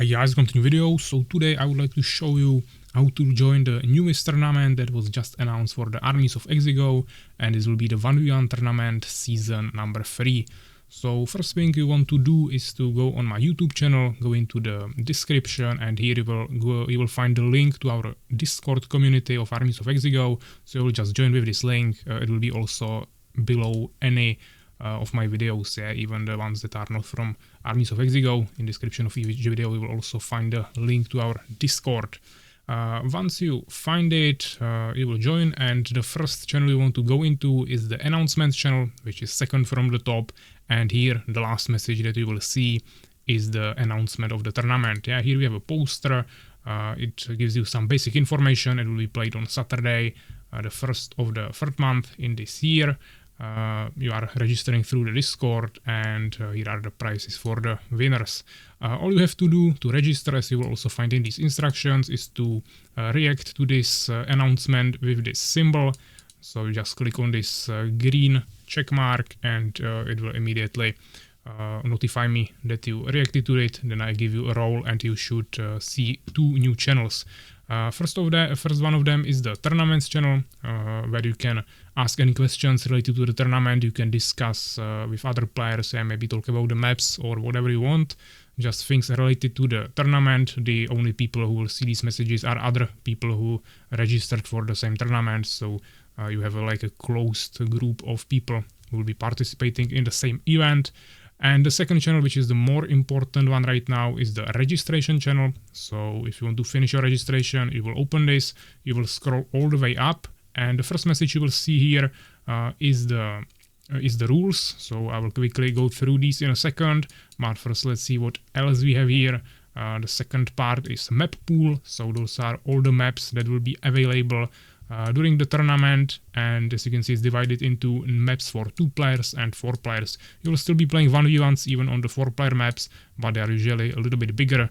Hi guys, continue video. So today I would like to show you how to join the newest tournament that was just announced for the Armies of Exigo, and this will be the 1v1 tournament season number 3. So first thing you want to do is to go on my YouTube channel, go into the description, and here you will find the link to our Discord community of Armies of Exigo. So you will just join with this link. It will be also below any of my videos, even the ones that are not from Armies of Exigo. In the description of each video you will also find a link to our Discord. Once you find it, you will join, and the first channel you want to go into is the announcements channel, which is second from the top, and here the last message that you will see is the announcement of the tournament. Here we have a poster. It gives you some basic information. It will be played on Saturday, the first of the third month in this year. You are registering through the Discord, and here are the prizes for the winners. All you have to do to register, as you will also find in these instructions, is to react to this announcement with this symbol. So you just click on this green check mark, and it will immediately notify me that you reacted to it. Then I give you a role, and you should see two new channels. First one of them is the tournaments channel, where you can ask any questions related to the tournament. You can discuss with other players and maybe talk about the maps or whatever you want. Just things related to the tournament. The only people who will see these messages are other people who registered for the same tournament. So you have like a closed group of people who will be participating in the same event. And the second channel, which is the more important one right now, is the registration channel. So if you want to finish your registration, you will open this, you will scroll all the way up, and the first message you will see here is the rules. So I will quickly go through these in a second, but first let's see what else we have here. The second part is map pool. So those are all the maps that will be available during the tournament, and as you can see, it's divided into maps for 2 players and 4 players. You will still be playing 1v1s even on the 4-player maps, but they are usually a little bit bigger.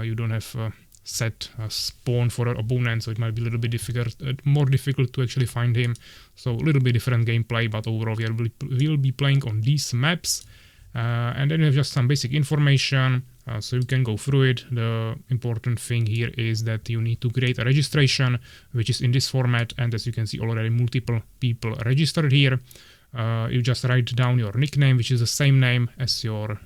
You don't have set spawn for an opponent, so it might be a little bit more difficult to actually find him. So a little bit different gameplay, but overall we will be playing on these maps. And then you have just some basic information, so you can go through it. The important thing here is that you need to create a registration, which is in this format, and as you can see, already multiple people registered here. You just write down your nickname, which is the same name as your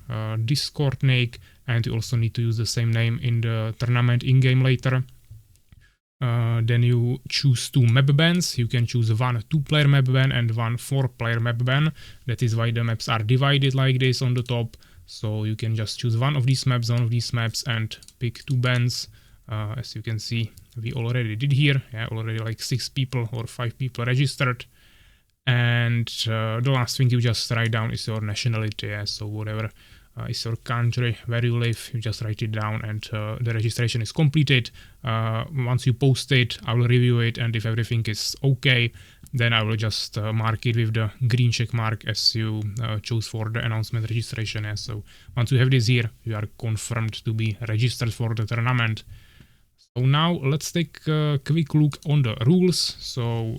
Discord nick, and you also need to use the same name in the tournament in-game later. Then you choose 2 map bans. You can choose one 2-player map ban and one 4-player map ban. That is why the maps are divided like this on the top. So you can just choose one of these maps, and pick 2 bans. As you can see, we already did here. Already like 6 people or 5 people registered. And the last thing you just write down is your nationality. So whatever is your country where you live, you just write it down, and the registration is completed. Once you post it, I will review it, and if everything is okay, then I will just mark it with the green check mark as you chose for the announcement registration. So once you have this here, you are confirmed to be registered for the tournament. So now let's take a quick look on the rules. So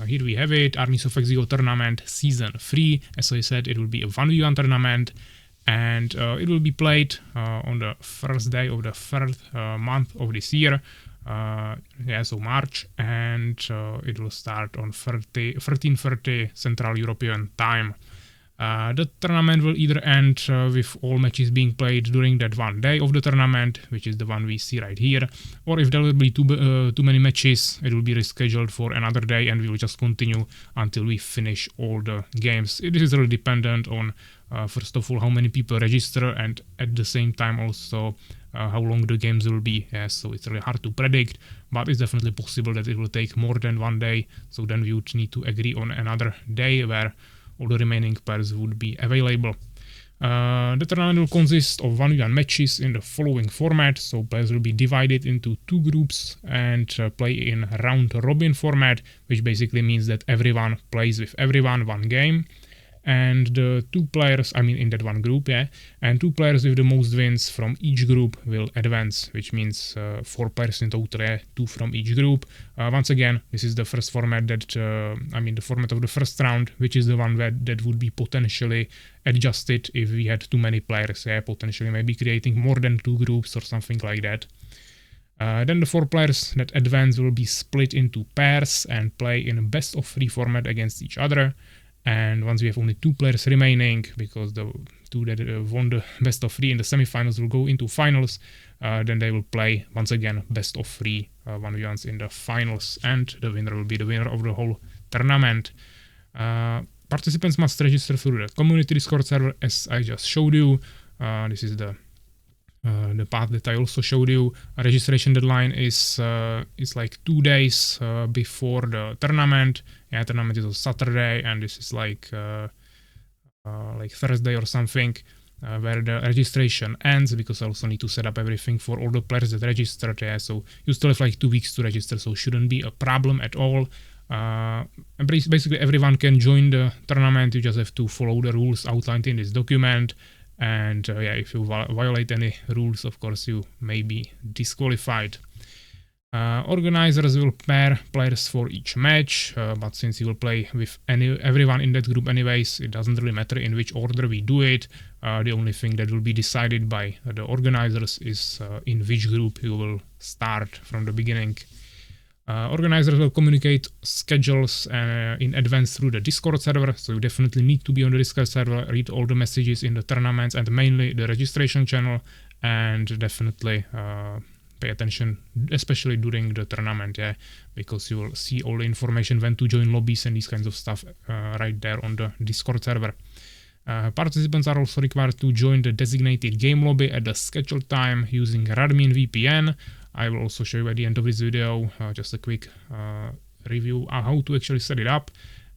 here we have it, Armies of Exigo tournament season 3. As I said, it will be a 1v1 tournament, and it will be played on the first day of the third month of this year, so March, and it will start on 13:30 Central European time. The tournament will either end with all matches being played during that one day of the tournament, which is the one we see right here, or if there will be too many matches, it will be rescheduled for another day, and we will just continue until we finish all the games. This is really dependent on first of all how many people register, and at the same time also how long the games will be. So it's really hard to predict, but it's definitely possible that it will take more than one day. So then we would need to agree on another day where all the remaining players would be available. The tournament will consist of 1v1 matches in the following format. So players will be divided into 2 groups and play in round robin format, which basically means that everyone plays with everyone one game. and the 2 players, I mean in that one group, yeah, and 2 players with the most wins from each group will advance, which means 4 players in total, yeah, 2 from each group. Once again, this is the first format that, I mean the format of the first round, which is the one that would be potentially adjusted if we had too many players, yeah, potentially maybe creating more than 2 groups or something like that. Then the 4 players that advance will be split into pairs and play in a best of 3 format against each other. And once we have only 2 players remaining, because the 2 that won the best of 3 in the semifinals will go into finals, then they will play once again best of 3 1v1s in the finals, and the winner will be the winner of the whole tournament. Participants must register through the community Discord server, as I just showed you. This is the path that I also showed you. A registration deadline is like 2 days before the tournament. Yeah, tournament is on Saturday, and this is like Thursday or something, where the registration ends, because I also need to set up everything for all the players that registered. Yeah, so you still have like 2 weeks to register, so shouldn't be a problem at all. Basically, everyone can join the tournament. You just have to follow the rules outlined in this document. And yeah, if you violate any rules, of course, you may be disqualified. Organizers will pair players for each match, but since you will play with everyone in that group anyways, it doesn't really matter in which order we do it. The only thing that will be decided by the organizers is in which group you will start from the beginning. Organizers will communicate schedules in advance through the Discord server, so you definitely need to be on the Discord server, read all the messages in the tournaments and mainly the registration channel, and definitely pay attention, especially during the tournament, yeah, because you will see all the information when to join lobbies and these kinds of stuff right there on the Discord server. Participants are also required to join the designated game lobby at the scheduled time using Radmin VPN. I will also show you at the end of this video just a quick review on how to actually set it up.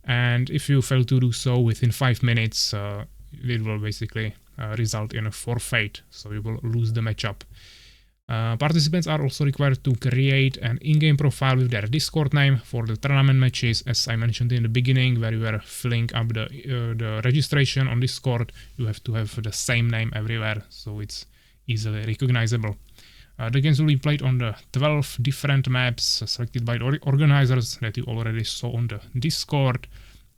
And if you fail to do so within 5 minutes, it will basically result in a forfeit, so you will lose the matchup. Participants are also required to create an in-game profile with their Discord name for the tournament matches, as I mentioned in the beginning, where you were filling up the registration on Discord. You have to have the same name everywhere, so it's easily recognizable. The games will be played on the 12 different maps selected by the organizers that you already saw on the Discord,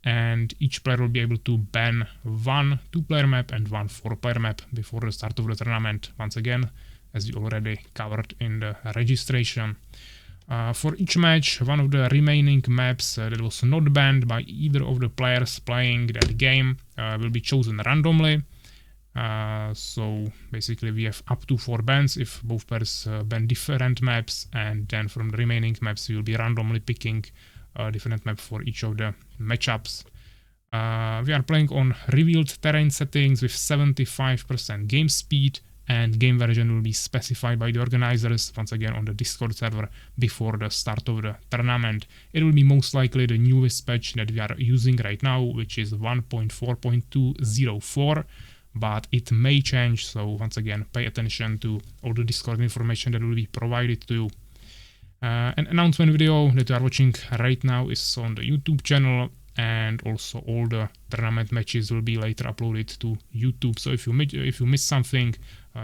and each player will be able to ban 1 2-player map and 1 4-player map before the start of the tournament, once again, as you already covered in the registration. For each match, one of the remaining maps that was not banned by either of the players playing that game will be chosen randomly. So basically we have up to 4 bans if both players ban different maps, and then from the remaining maps we will be randomly picking a different map for each of the matchups. We are playing on revealed terrain settings with 75% game speed, and game version will be specified by the organizers once again on the Discord server before the start of the tournament. It will be most likely the newest patch that we are using right now, which is 1.4.204. but it may change, so once again pay attention to all the Discord information that will be provided to you. An announcement video that you are watching right now is on the YouTube channel, and also all the tournament matches will be later uploaded to YouTube, so if you miss something,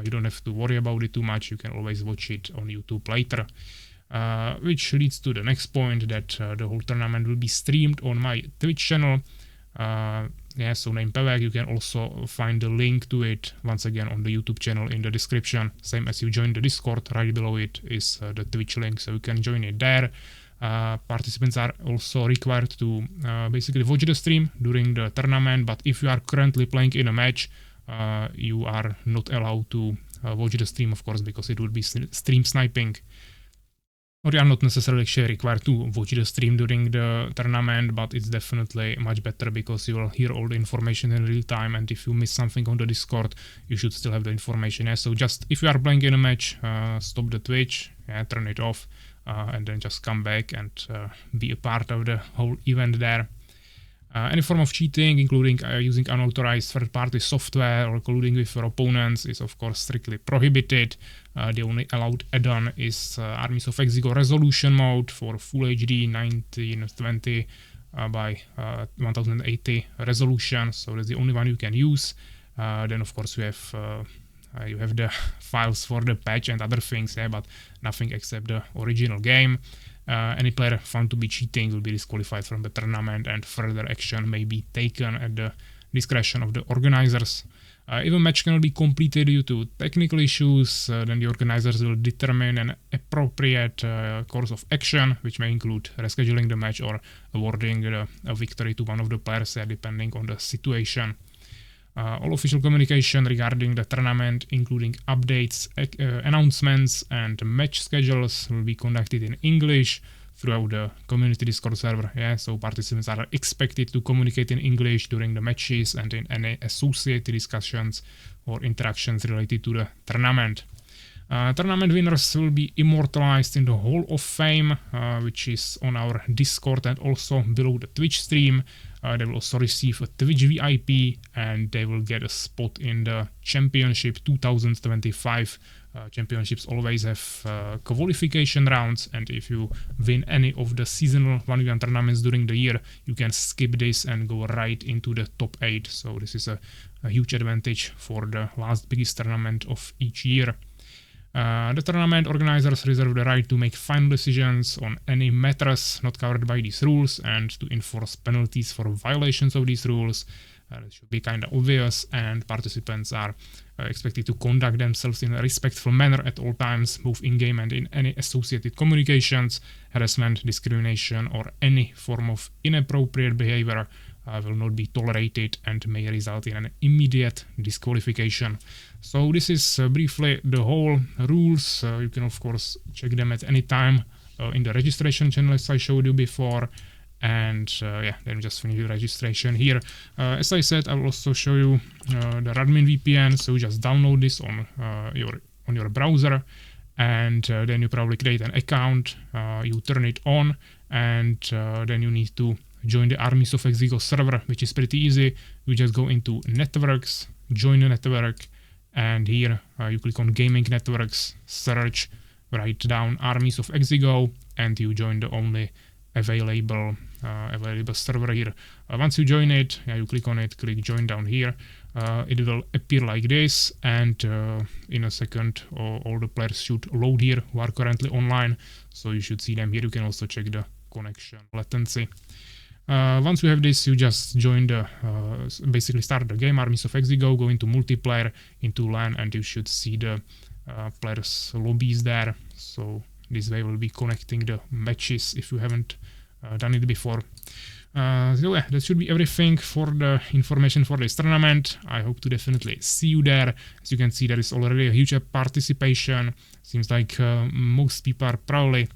you don't have to worry about it too much. You can always watch it on YouTube later. Which leads to the next point, that the whole tournament will be streamed on my Twitch channel. Yeah, so name Pevek. You can also find the link to it once again on the YouTube channel in the description. Same as you join the Discord, right below it is the Twitch link, so you can join it there. Participants are also required to basically watch the stream during the tournament, but if you are currently playing in a match, you are not allowed to watch the stream, of course, because it would be stream sniping. Or you are not necessarily actually required to watch the stream during the tournament, but it's definitely much better because you will hear all the information in real time, and if you miss something on the Discord, you should still have the information. Yeah? So just if you are playing in a match, stop the Twitch, yeah, turn it off, and then just come back and be a part of the whole event there. Any form of cheating, including using unauthorized third-party software or colluding with your opponents, is of course strictly prohibited. The only allowed add-on is Armies of Exigo resolution mode for Full HD 1920 by 1080 resolution, so that's the only one you can use. Then of course you have the files for the patch and other things, but nothing except the original game. Any player found to be cheating will be disqualified from the tournament, and further action may be taken at the discretion of the organizers. If a match cannot be completed due to technical issues, then the organizers will determine an appropriate course of action, which may include rescheduling the match or awarding a victory to one of the players, depending on the situation. All official communication regarding the tournament, including updates, announcements, and match schedules, will be conducted in English throughout the community Discord server. So participants are expected to communicate in English during the matches and in any associated discussions or interactions related to the tournament. Tournament winners will be immortalized in the Hall of Fame, which is on our Discord and also below the Twitch stream. They will also receive a Twitch VIP, and they will get a spot in the Championship 2025. Championships always have qualification rounds, and if you win any of the seasonal 1v1 tournaments during the year, you can skip this and go right into the top 8. So this is a huge advantage for the last biggest tournament of each year. The tournament organizers reserve the right to make final decisions on any matters not covered by these rules and to enforce penalties for violations of these rules. That should be kind of obvious, and participants are expected to conduct themselves in a respectful manner at all times, both in-game and in any associated communications. Harassment, discrimination, or any form of inappropriate behavior will not be tolerated and may result in an immediate disqualification. So this is briefly the whole rules. You can of course check them at any time in the registration channel as I showed you before. And then just finish the registration here. As I said, I will also show you the Radmin VPN. So you just download this on your browser, and then you probably create an account. You turn it on, and then you need to join the Armies of Exigo server, which is pretty easy. You just go into networks, join the network, and here you click on gaming networks, search, write down Armies of Exigo, and you join the only available server here. Once you join it, you click on it, click join down here. It will appear like this, and in a second all the players should load here who are currently online, so you should see them here. You can also check the connection latency. Once you have this, you just join basically start the game, Armies of Exigo, go into multiplayer, into LAN, and you should see the players' lobbies there. So this way we'll be connecting the matches if you haven't done it before. So that should be everything for the information for this tournament. I hope to definitely see you there. As you can see, there is already a huge participation. Seems like most people are probably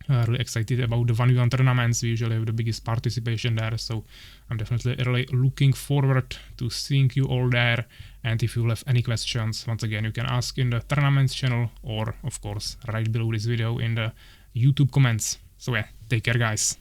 really excited about the 1v1 tournaments. We usually have the biggest participation there, so I'm definitely really looking forward to seeing you all there. And if you have any questions, once again, you can ask in the tournaments channel, or of course right below this video in the YouTube comments. So take care guys.